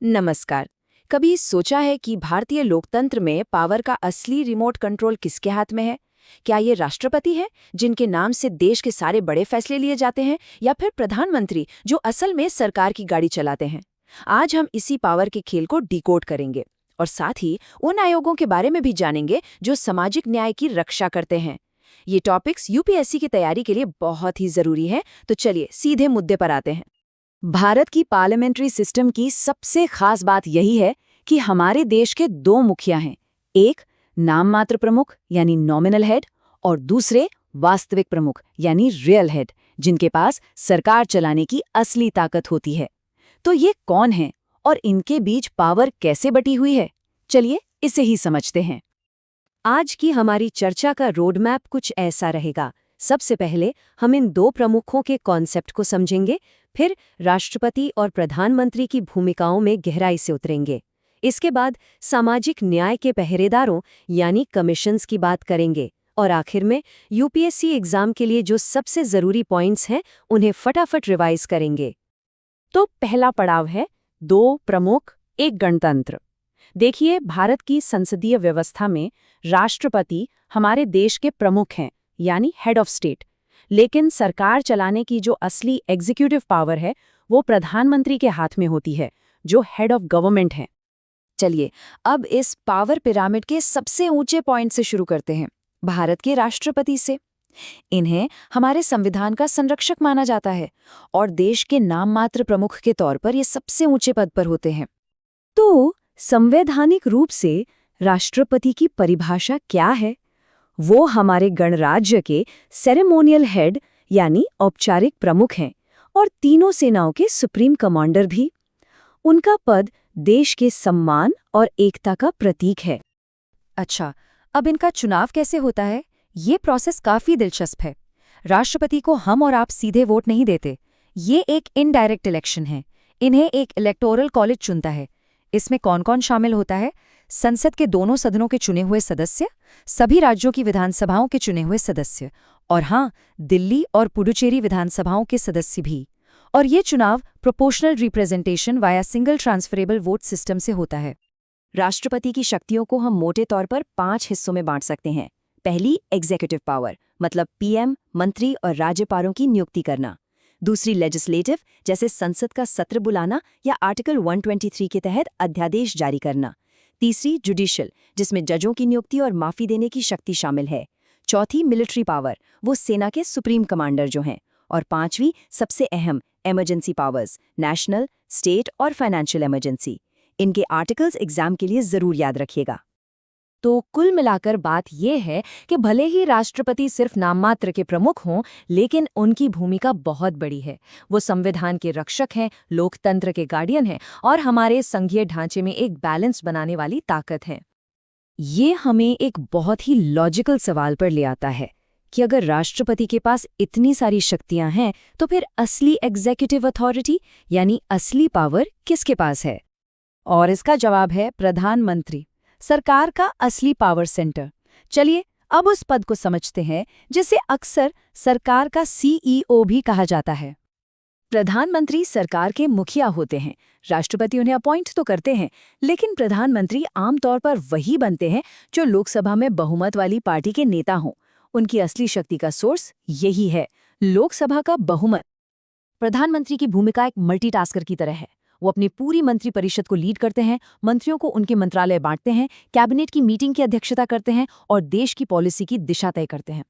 नमस्कार। कभी सोचा है कि भारतीय लोकतंत्र में पावर का असली रिमोट कंट्रोल किसके हाथ में है? क्या ये राष्ट्रपति है जिनके नाम से देश के सारे बड़े फैसले लिए जाते हैं, या फिर प्रधानमंत्री जो असल में सरकार की गाड़ी चलाते हैं? आज हम इसी पावर के खेल को डिकोड करेंगे और साथ ही उन आयोगों के बारे में भी जानेंगे जो सामाजिक न्याय की रक्षा करते हैं। ये टॉपिक्स यूपीएससी की तैयारी के लिए बहुत ही जरूरी है, तो चलिए सीधे मुद्दे पर आते हैं। भारत की पार्लियामेंट्री सिस्टम की सबसे खास बात यही है कि हमारे देश के दो मुखिया हैं। एक नाम मात्र प्रमुख यानी नॉमिनल हेड, और दूसरे वास्तविक प्रमुख यानी रियल हेड, जिनके पास सरकार चलाने की असली ताकत होती है। तो ये कौन है और इनके बीच पावर कैसे बटी हुई है? चलिए इसे ही समझते हैं। आज की हमारी चर्चा का रोडमैप कुछ ऐसा रहेगा। सबसे पहले हम इन दो प्रमुखों के कॉन्सेप्ट को समझेंगे, फिर राष्ट्रपति और प्रधानमंत्री की भूमिकाओं में गहराई से उतरेंगे। इसके बाद सामाजिक न्याय के पहरेदारों यानी कमीशंस की बात करेंगे, और आखिर में यूपीएससी एग्जाम के लिए जो सबसे जरूरी पॉइंट्स हैं उन्हें फटाफट रिवाइज करेंगे। तो पहला पड़ाव है दो प्रमुख, एक गणतंत्र। देखिए, भारत की संसदीय व्यवस्था में राष्ट्रपति हमारे देश के प्रमुख हैं यानी हेड ऑफ स्टेट, लेकिन सरकार चलाने की जो असली एग्जीक्यूटिव पावर है वो प्रधानमंत्री के हाथ में होती है, जो हेड ऑफ गवर्नमेंट है। चलिए अब इस पावर पिरामिड के सबसे ऊंचे पॉइंट से शुरू करते हैं, भारत के राष्ट्रपति से। इन्हें हमारे संविधान का संरक्षक माना जाता है और देश के नाम मात्र प्रमुख के तौर पर ये सबसे ऊंचे पद पर होते हैं। तो संवैधानिक रूप से राष्ट्रपति की परिभाषा क्या है? वो हमारे गणराज्य के सेरेमोनियल हेड यानी औपचारिक प्रमुख हैं, और तीनों सेनाओं के सुप्रीम कमांडर भी। उनका पद देश के सम्मान और एकता का प्रतीक है। अच्छा, अब इनका चुनाव कैसे होता है? ये प्रोसेस काफी दिलचस्प है। राष्ट्रपति को हम और आप सीधे वोट नहीं देते, ये एक इनडायरेक्ट इलेक्शन है। इन्हें एक इलेक्टोरल कॉलेज चुनता है। इसमें कौन कौन शामिल होता है? संसद के दोनों सदनों के चुने हुए सदस्य, सभी राज्यों की विधानसभाओं के चुने हुए सदस्य, और हाँ, दिल्ली और पुडुचेरी विधानसभाओं के सदस्य भी। और ये चुनाव proportional representation via single transferable vote system से होता है। राष्ट्रपति की शक्तियों को हम मोटे तौर पर 5 हिस्सों में बांट सकते हैं। पहली, एग्जीक्यूटिव पावर, मतलब पीएम, मंत्री और राज्यपालों की नियुक्ति करना। दूसरी, लेजिस्लेटिव, जैसे संसद का सत्र बुलाना या आर्टिकल 123 के तहत अध्यादेश जारी करना। तीसरी, जुडिशियल, जिसमें जजों की नियुक्ति और माफी देने की शक्ति शामिल है। चौथी, मिलिट्री पावर, वो सेना के सुप्रीम कमांडर जो हैं। और पांचवी, सबसे अहम, इमरजेंसी पावर्स, नेशनल, स्टेट और फाइनेंशियल इमरजेंसी। इनके आर्टिकल्स एग्जाम के लिए जरूर याद रखिएगा। तो कुल मिलाकर बात यह है कि भले ही राष्ट्रपति सिर्फ नाममात्र के प्रमुख हों, लेकिन उनकी भूमिका बहुत बड़ी है। वो संविधान के रक्षक हैं, लोकतंत्र के गार्डियन हैं, और हमारे संघीय ढांचे में एक बैलेंस बनाने वाली ताकत है। ये हमें एक बहुत ही लॉजिकल सवाल पर ले आता है कि अगर राष्ट्रपति के पास इतनी सारी शक्तियां हैं, तो फिर असली एग्जीक्यूटिव अथॉरिटी यानी असली पावर किसके पास है? और इसका जवाब है प्रधानमंत्री, सरकार का असली पावर सेंटर। चलिए अब उस पद को समझते हैं जिसे अक्सर सरकार का सीईओ भी कहा जाता है। प्रधानमंत्री सरकार के मुखिया होते हैं। राष्ट्रपति उन्हें अपॉइंट तो करते हैं, लेकिन प्रधानमंत्री आमतौर पर वही बनते हैं जो लोकसभा में बहुमत वाली पार्टी के नेता हों। उनकी असली शक्ति का सोर्स यही है, लोकसभा का बहुमत। प्रधानमंत्री की भूमिका एक मल्टीटास्कर की तरह है। वो अपनी पूरी मंत्री परिषद को लीड करते हैं, मंत्रियों को उनके मंत्रालय बांटते हैं, कैबिनेट की मीटिंग की अध्यक्षता करते हैं और देश की पॉलिसी की दिशा तय करते हैं।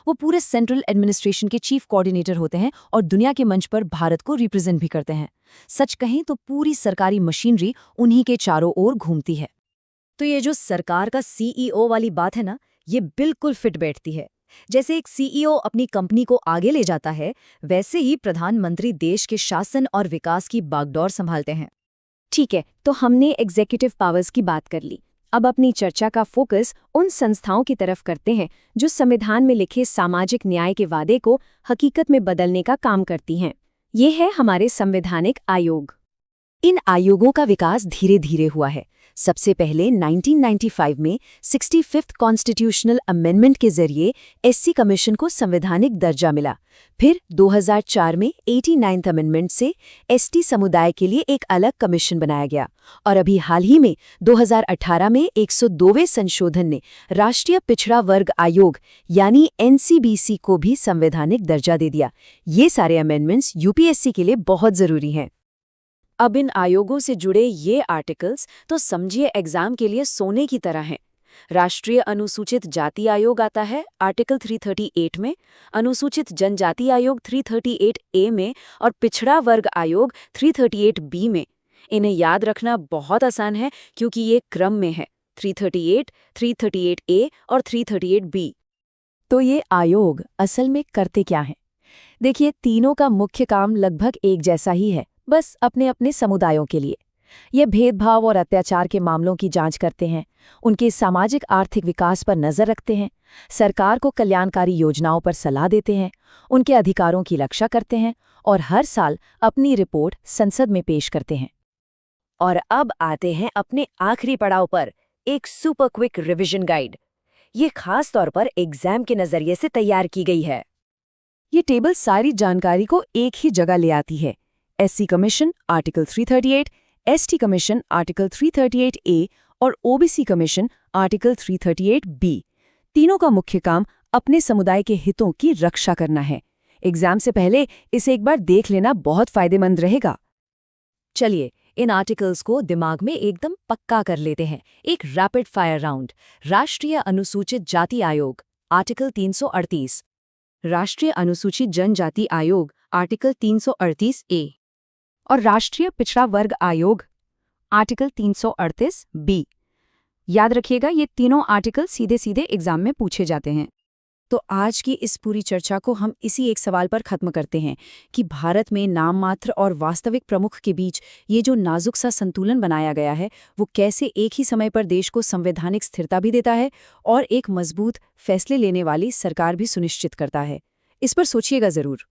वो पूरे सेंट्रल एडमिनिस्ट्रेशन के चीफ कोऑर्डिनेटर होते हैं और दुनिया के मंच पर भारत को रिप्रेजेंट भी करते हैं। सच कहें तो पूरी सरकारी मशीनरी उन्हीं के चारों ओर घूमती है। तो ये जो सरकार का सीईओ वाली बात है ना, ये बिल्कुल फिट बैठती है। जैसे एक सीईओ अपनी कंपनी को आगे ले जाता है, वैसे ही प्रधानमंत्री देश के शासन और विकास की बागडोर संभालते हैं। ठीक है, तो हमने एग्जीक्यूटिव पावर्स की बात कर ली। अब अपनी चर्चा का फोकस उन संस्थाओं की तरफ करते हैं जो संविधान में लिखे सामाजिक न्याय के वादे को हकीकत में बदलने का काम करती हैं। ये है हमारे संवैधानिक आयोग। इन आयोगों का विकास धीरे धीरे हुआ है। सबसे पहले 1995 में 65th कॉन्स्टिट्यूशनल अमेंडमेंट के जरिए एससी कमीशन को संवैधानिक दर्जा मिला। फिर 2004 में 89th अमेंडमेंट से एसटी समुदाय के लिए एक अलग कमीशन बनाया गया और अभी हाल ही में 2018 में 102वें संशोधन ने राष्ट्रीय पिछड़ा वर्ग आयोग यानी एनसीबीसी को भी संवैधानिक दर्जा दे दिया। ये सारे अमेंडमेंट्स यूपीएससी के लिए बहुत जरूरी हैं। अब इन आयोगों से जुड़े ये आर्टिकल्स तो समझिए एग्जाम के लिए सोने की तरह हैं। राष्ट्रीय अनुसूचित जाति आयोग आता है आर्टिकल 338 में, अनुसूचित जनजाति आयोग 338A में और पिछड़ा वर्ग आयोग 338B में। इन्हें याद रखना बहुत आसान है क्योंकि ये क्रम में है 338, 338A और 338B। तो ये आयोग असल में करते क्या हैं? देखिए, तीनों का मुख्य काम लगभग एक जैसा ही है, बस अपने अपने समुदायों के लिए। ये भेदभाव और अत्याचार के मामलों की जांच करते हैं, उनके सामाजिक आर्थिक विकास पर नजर रखते हैं, सरकार को कल्याणकारी योजनाओं पर सलाह देते हैं, उनके अधिकारों की रक्षा करते हैं और हर साल अपनी रिपोर्ट संसद में पेश करते हैं। और अब आते हैं अपने आखिरी पड़ाव पर, एक सुपर क्विक रिवीजन गाइड। ये खास तौर पर एग्जाम के नजरिए से तैयार की गई है। ये टेबल सारी जानकारी को एक ही जगह ले आती है। SC commission article 338, ST commission article 338A और ओबीसी कमीशन आर्टिकल 338B। तीनों का मुख्य काम अपने समुदाय के हितों की रक्षा करना है। एग्जाम से पहले इसे एक बार देख लेना बहुत फायदेमंद रहेगा। चलिए, इन आर्टिकल्स को दिमाग में एकदम पक्का कर लेते हैं। एक रैपिड फायर राउंड। राष्ट्रीय अनुसूचित जाति आयोग आर्टिकल 338, राष्ट्रीय अनुसूचित जनजाति आयोग आर्टिकल 338A और राष्ट्रीय पिछड़ा वर्ग आयोग आर्टिकल 338B। याद रखिएगा, ये तीनों आर्टिकल सीधे सीधे एग्जाम में पूछे जाते हैं। तो आज की इस पूरी चर्चा को हम इसी एक सवाल पर खत्म करते हैं कि भारत में नाम मात्र और वास्तविक प्रमुख के बीच ये जो नाजुक सा संतुलन बनाया गया है, वो कैसे एक ही समय पर देश को संवैधानिक स्थिरता भी देता है और एक मजबूत फैसले लेने वाली सरकार भी सुनिश्चित करता है। इस पर सोचिएगा जरूर।